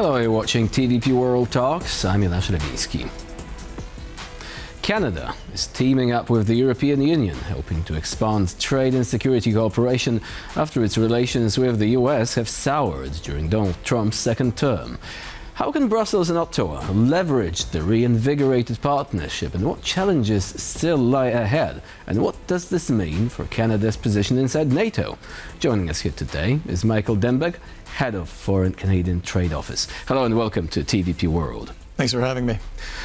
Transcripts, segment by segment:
Hello, you're watching TVP World Talks. I'm Jan Ślewiński. Canada is teaming up with the European Union, hoping to expand trade and security cooperation after its relations with the US have soured during Donald Trump's second term. How can Brussels and Ottawa leverage the reinvigorated partnership, and what challenges still lie ahead? And what does this mean for Canada's position inside NATO? Joining us here today is Michael Dembek, Head of Foreign Canadian Trade Office. Hello and welcome to TVP World. Thanks for having me.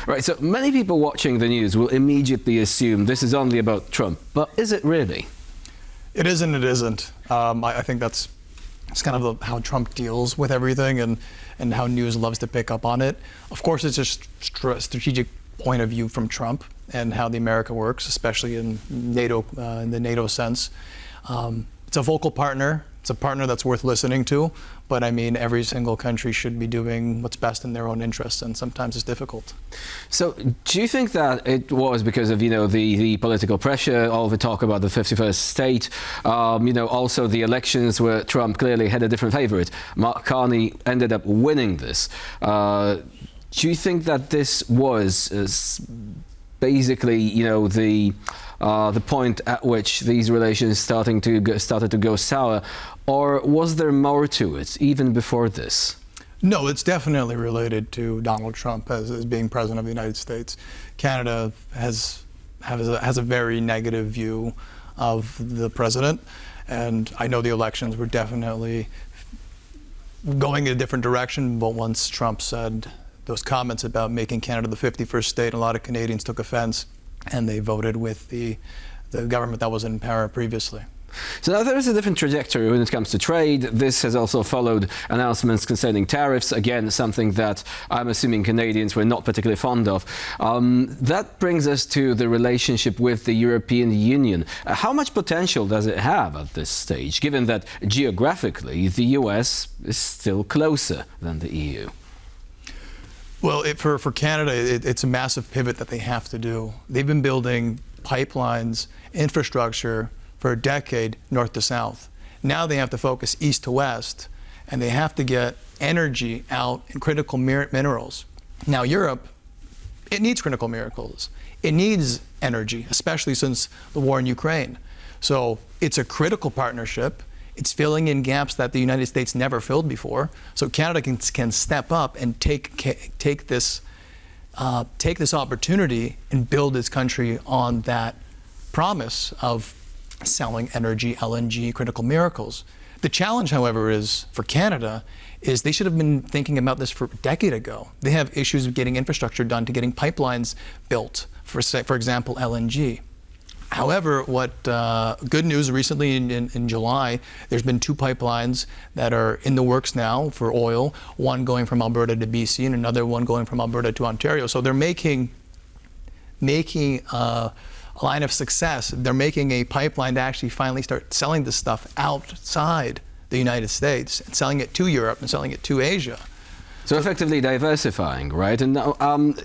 Right, so many people watching the news will immediately assume this is only about Trump, but is it really? It is and it isn't. I think it's kind of how Trump deals with everything and how news loves to pick up on it. Of course, it's a strategic point of view from Trump and how the America works, especially in NATO, in the NATO sense. It's a vocal partner. It's a partner that's worth listening to, but I mean, every single country should be doing what's best in their own interests, and sometimes it's difficult. So, do you think that it was because of, the political pressure, all the talk about the 51st state, also the elections where Trump clearly had a different favorite? Mark Carney ended up winning this. Do you think that this was basically, the point at which these relations started to go sour, or was there more to it even before this? No, it's definitely related to Donald Trump as being president of the United States. Canada has a very negative view of the president, and I know the elections were definitely going in a different direction, but once Trump said those comments about making Canada the 51st state, a lot of Canadians took offense, and they voted with the government that was in power previously. So now there is a different trajectory when it comes to trade. This has also followed announcements concerning tariffs, again, something that I'm assuming Canadians were not particularly fond of. That brings us to the relationship with the European Union. How much potential does it have at this stage, given that geographically the US is still closer than the EU? Well, for Canada, it's a massive pivot that they have to do. They've been building pipelines, infrastructure for a decade, north to south. Now they have to focus east to west, and they have to get energy out in critical minerals. Now Europe, it needs critical minerals. It needs energy, especially since the war in Ukraine. So it's a critical partnership. It's filling in gaps that the United States never filled before. So Canada can step up and take this opportunity and build its country on that promise of selling energy, LNG, critical minerals. The challenge, however, is for Canada is they should have been thinking about this for a decade ago. They have issues of getting infrastructure done, to getting pipelines built, for example, LNG. However, good news recently in July, there's been 2 pipelines that are in the works now for oil, one going from Alberta to BC and another one going from Alberta to Ontario. So they're making a line of success. They're making a pipeline to actually finally start selling this stuff outside the United States and selling it to Europe and selling it to Asia. So effectively diversifying, right? And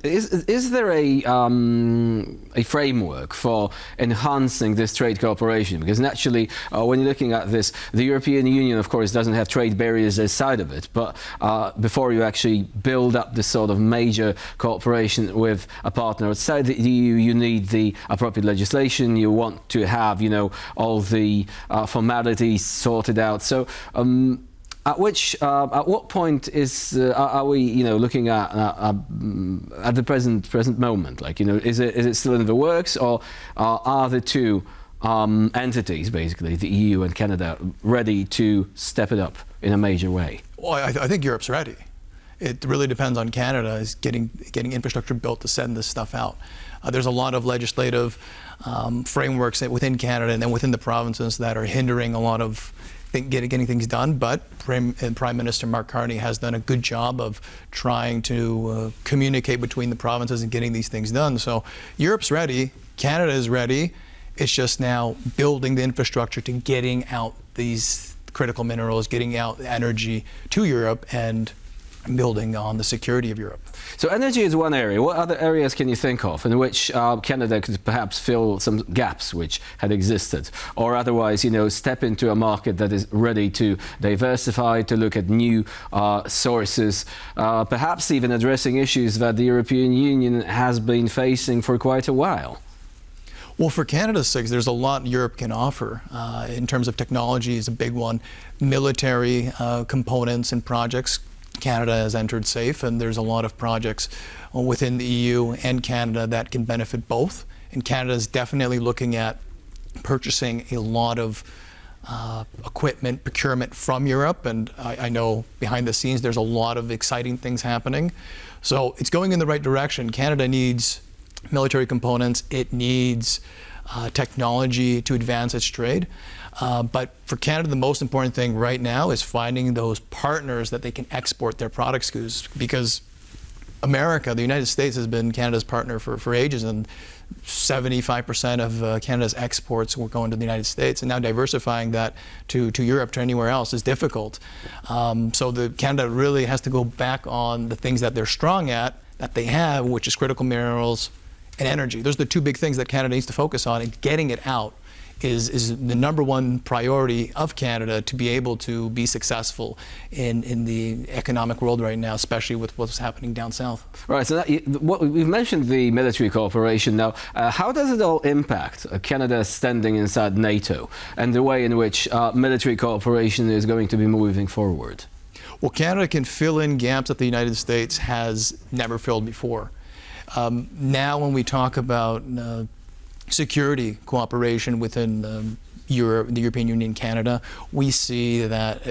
is there a framework for enhancing this trade cooperation? Because naturally, when you're looking at this, the European Union, of course, doesn't have trade barriers outside of it. But before you actually build up this sort of major cooperation with a partner outside the EU, you need the appropriate legislation. You want to have, all the formalities sorted out. So. At what point are we looking at the present moment? Is it still in the works, or are the two entities, basically the EU and Canada, ready to step it up in a major way? Well, I think Europe's ready. It really depends on Canada is getting infrastructure built to send this stuff out. There's a lot of legislative frameworks within Canada and then within the provinces that are hindering a lot of getting things done, but Prime Minister Mark Carney has done a good job of trying to communicate between the provinces and getting these things done. So Europe's ready, Canada is ready. It's just now building the infrastructure to getting out these critical minerals, getting out energy to Europe and building on the security of Europe. So energy is one area. What other areas can you think of in which Canada could perhaps fill some gaps which had existed, or otherwise, step into a market that is ready to diversify, to look at new sources, perhaps even addressing issues that the European Union has been facing for quite a while? Well, for Canada's sake, there's a lot Europe can offer. In terms of technology is a big one. Military components and projects. Canada has entered SAFE, and there's a lot of projects within the EU and Canada that can benefit both. And Canada is definitely looking at purchasing a lot of equipment procurement from Europe, and I know behind the scenes there's a lot of exciting things happening. So it's going in the right direction. Canada needs military components, it needs technology to advance its trade. But for Canada, the most important thing right now is finding those partners that they can export their products to, because America, the United States, has been Canada's partner for ages, and 75% of Canada's exports were going to the United States, and now diversifying that to Europe, to anywhere else, is difficult. So Canada really has to go back on the things that they're strong at, that they have, which is critical minerals and energy. Those are the two big things that Canada needs to focus on, and getting it out is the number one priority of Canada to be able to be successful in the economic world right now, especially with what's happening down south. Right, so we've mentioned the military cooperation now. How does it all impact Canada standing inside NATO and the way in which military cooperation is going to be moving forward? Well, Canada can fill in gaps that the United States has never filled before. Now when we talk about security cooperation within Europe, the European Union, Canada, we see that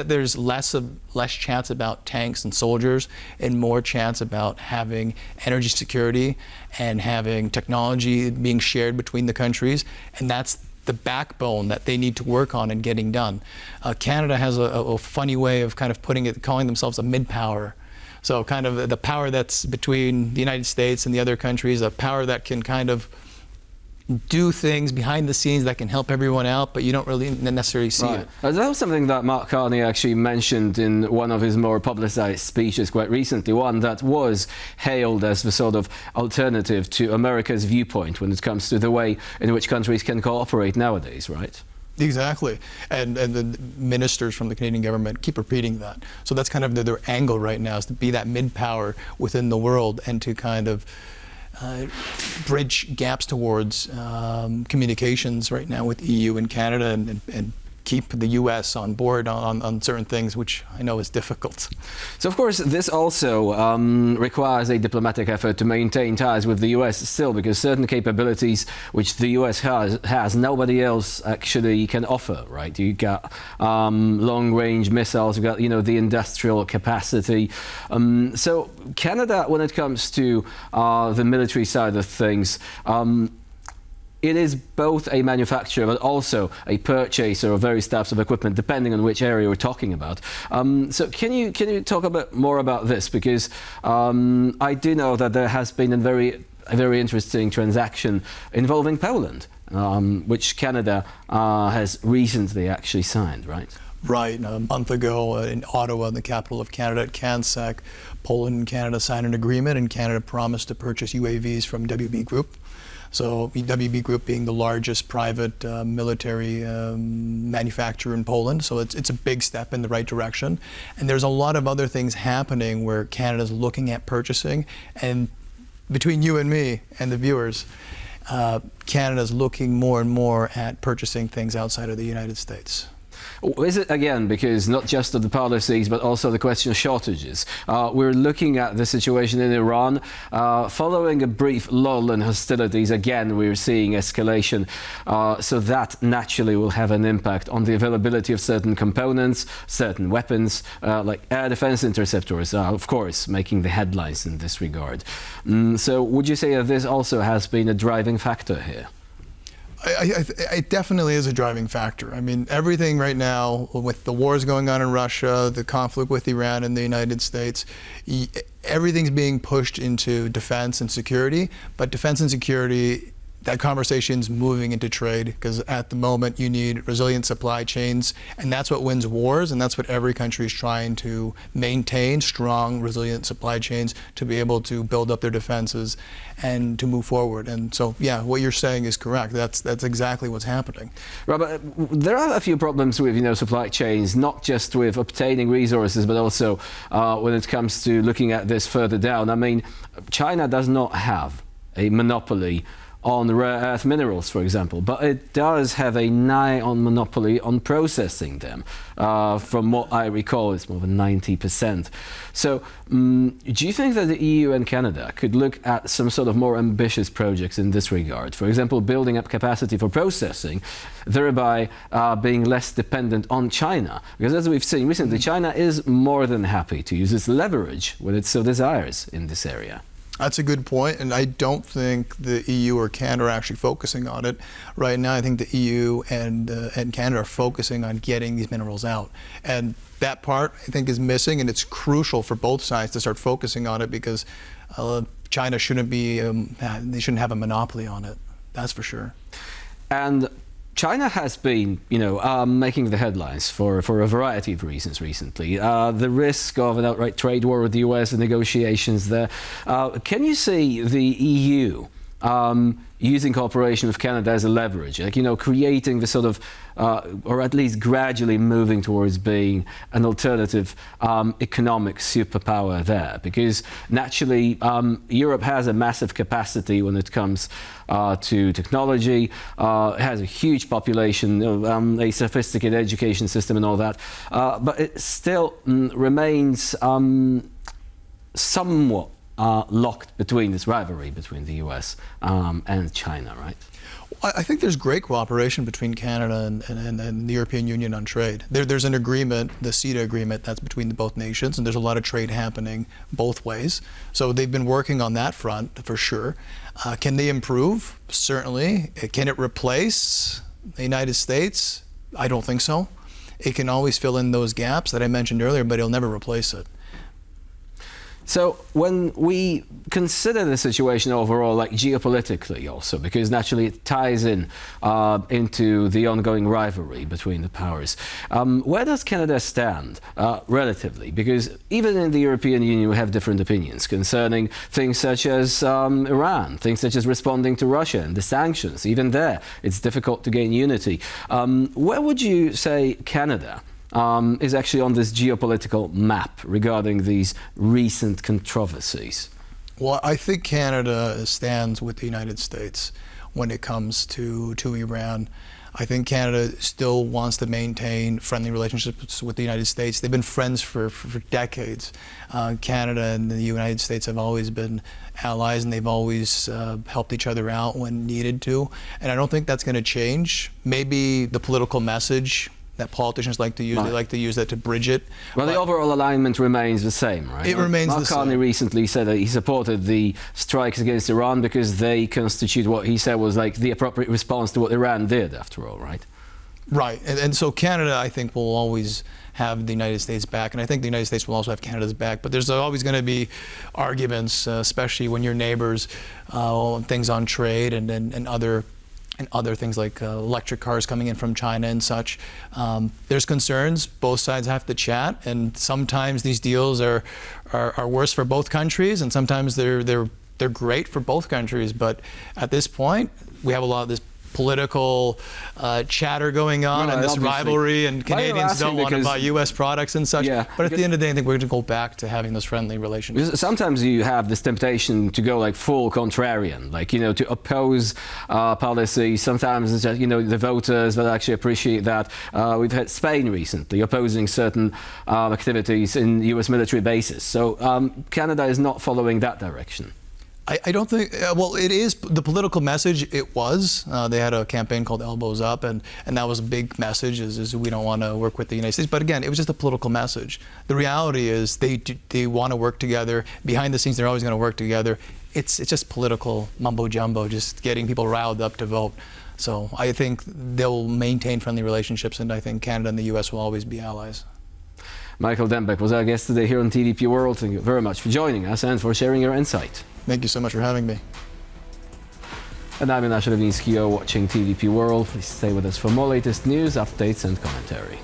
there's less chance about tanks and soldiers and more chance about having energy security and having technology being shared between the countries, and that's the backbone that they need to work on and getting done. Canada has a funny way of kind of calling themselves a mid-power. So kind of the power that's between the United States and the other countries, a power that can kind of do things behind the scenes that can help everyone out, but you don't really necessarily see it. That was something that Mark Carney actually mentioned in one of his more publicized speeches quite recently, one that was hailed as the sort of alternative to America's viewpoint when it comes to the way in which countries can cooperate nowadays, right? Exactly, and the ministers from the Canadian government keep repeating that. So that's kind of their angle right now, is to be that mid-power within the world and to kind of bridge gaps towards communications right now with EU and Canada, and keep the U.S. on board on certain things, which I know is difficult. So, of course, this also requires a diplomatic effort to maintain ties with the U.S. still, because certain capabilities which the U.S. has nobody else actually can offer, right? You got long-range missiles, you got, the industrial capacity. So Canada, when it comes to the military side of things, it is both a manufacturer but also a purchaser of various types of equipment, depending on which area we're talking about. So can you talk a bit more about this? Because I do know that there has been a very interesting transaction involving Poland, which Canada has recently actually signed, right? Right. A month ago in Ottawa, the capital of Canada, at CANSEC, Poland and Canada signed an agreement, and Canada promised to purchase UAVs from WB Group. So WB Group being the largest private military manufacturer in Poland. So it's a big step in the right direction. And there's a lot of other things happening where Canada's looking at purchasing. And between you and me and the viewers, Canada's looking more and more at purchasing things outside of the United States. Is it, again, because not just of the policies, but also the question of shortages? We're looking at the situation in Iran. Following a brief lull in hostilities, again, we're seeing escalation. So that naturally will have an impact on the availability of certain components, certain weapons, like air defense interceptors, of course, making the headlines in this regard. So would you say that this also has been a driving factor here? It definitely is a driving factor. I mean, everything right now, with the wars going on in Russia, the conflict with Iran and the United States, everything's being pushed into defense and security. But defense and security that conversation's moving into trade, because at the moment you need resilient supply chains, and that's what wins wars, and that's what every country is trying to maintain: strong, resilient supply chains to be able to build up their defenses and to move forward. And so, yeah, what you're saying is correct. That's exactly what's happening. Robert, there are a few problems with supply chains, not just with obtaining resources, but also when it comes to looking at this further down. I mean, China does not have a monopoly on rare earth minerals, for example, but it does have a nigh-on monopoly on processing them. From what I recall, it's more than 90%. So do you think that the EU and Canada could look at some sort of more ambitious projects in this regard? For example, building up capacity for processing, thereby being less dependent on China? Because as we've seen recently, China is more than happy to use its leverage when it so desires in this area. That's a good point, and I don't think the EU or Canada are actually focusing on it right now. I think the EU and Canada are focusing on getting these minerals out, and that part I think is missing, and it's crucial for both sides to start focusing on it, because China shouldn't be they shouldn't have a monopoly on it. That's for sure. And China has been, making the headlines for a variety of reasons recently. The risk of an outright trade war with the US, the negotiations there. Can you see the EU using cooperation with Canada as a leverage, creating the sort of, or at least gradually moving towards being an alternative economic superpower there? Because naturally, Europe has a massive capacity when it comes to technology. It has a huge population, a sophisticated education system and all that, but it still remains somewhat locked between this rivalry between the US and China, right? I think there's great cooperation between Canada and the European Union on trade. There's an agreement, the CETA agreement, that's between both nations, and there's a lot of trade happening both ways. So they've been working on that front for sure. Can they improve? Certainly. Can it replace the United States? I don't think so. It can always fill in those gaps that I mentioned earlier, but it'll never replace it. So when we consider the situation overall, like geopolitically also, because naturally it ties in into the ongoing rivalry between the powers, where does Canada stand relatively? Because even in the European Union we have different opinions concerning things such as Iran, things such as responding to Russia and the sanctions. Even there it's difficult to gain unity. Where would you say Canada is actually on this geopolitical map regarding these recent controversies? Well, I think Canada stands with the United States when it comes to Iran. I think Canada still wants to maintain friendly relationships with the United States. They've been friends for decades. Canada and the United States have always been allies, and they've always helped each other out when needed to. And I don't think that's going to change. Maybe the political message that politicians like to use, they like to use that to bridge it. Well, the overall alignment remains the same, right? It remains the Mark same. Carney recently said that he supported the strikes against Iran because they constitute what he said was like the appropriate response to what Iran did, after all, right? Right, and so Canada, I think, will always have the United States back, and I think the United States will also have Canada's back, but there's always going to be arguments, especially when you're neighbors, things on trade and other things like electric cars coming in from China and such. There's concerns. Both sides have to chat, and sometimes these deals are worse for both countries, and sometimes they're great for both countries. But at this point, we have a lot of this political chatter going on, and this obviously. Rivalry, and Canadians don't want to buy U.S. products and such. Yeah, but at the end of the day, I think we're going to go back to having those friendly relationships. Sometimes you have this temptation to go like full contrarian, like, to oppose policy. Sometimes it's just, the voters that actually appreciate that. We've had Spain recently opposing certain activities in U.S. military bases. So Canada is not following that direction. I don't think, well, it is the political message. It was. They had a campaign called Elbows Up, and that was a big message, is we don't want to work with the United States. But again, it was just a political message. The reality is they want to work together. Behind the scenes, they're always going to work together. It's just political mumbo-jumbo, just getting people riled up to vote. So I think they'll maintain friendly relationships, and I think Canada and the U.S. will always be allies. Michael Dembek was our guest today here on TVP World. Thank you very much for joining us and for sharing your insight. Thank you so much for having me. And I'm Jonasz Lewiński, you're watching TVP World. Please stay with us for more latest news, updates and commentary.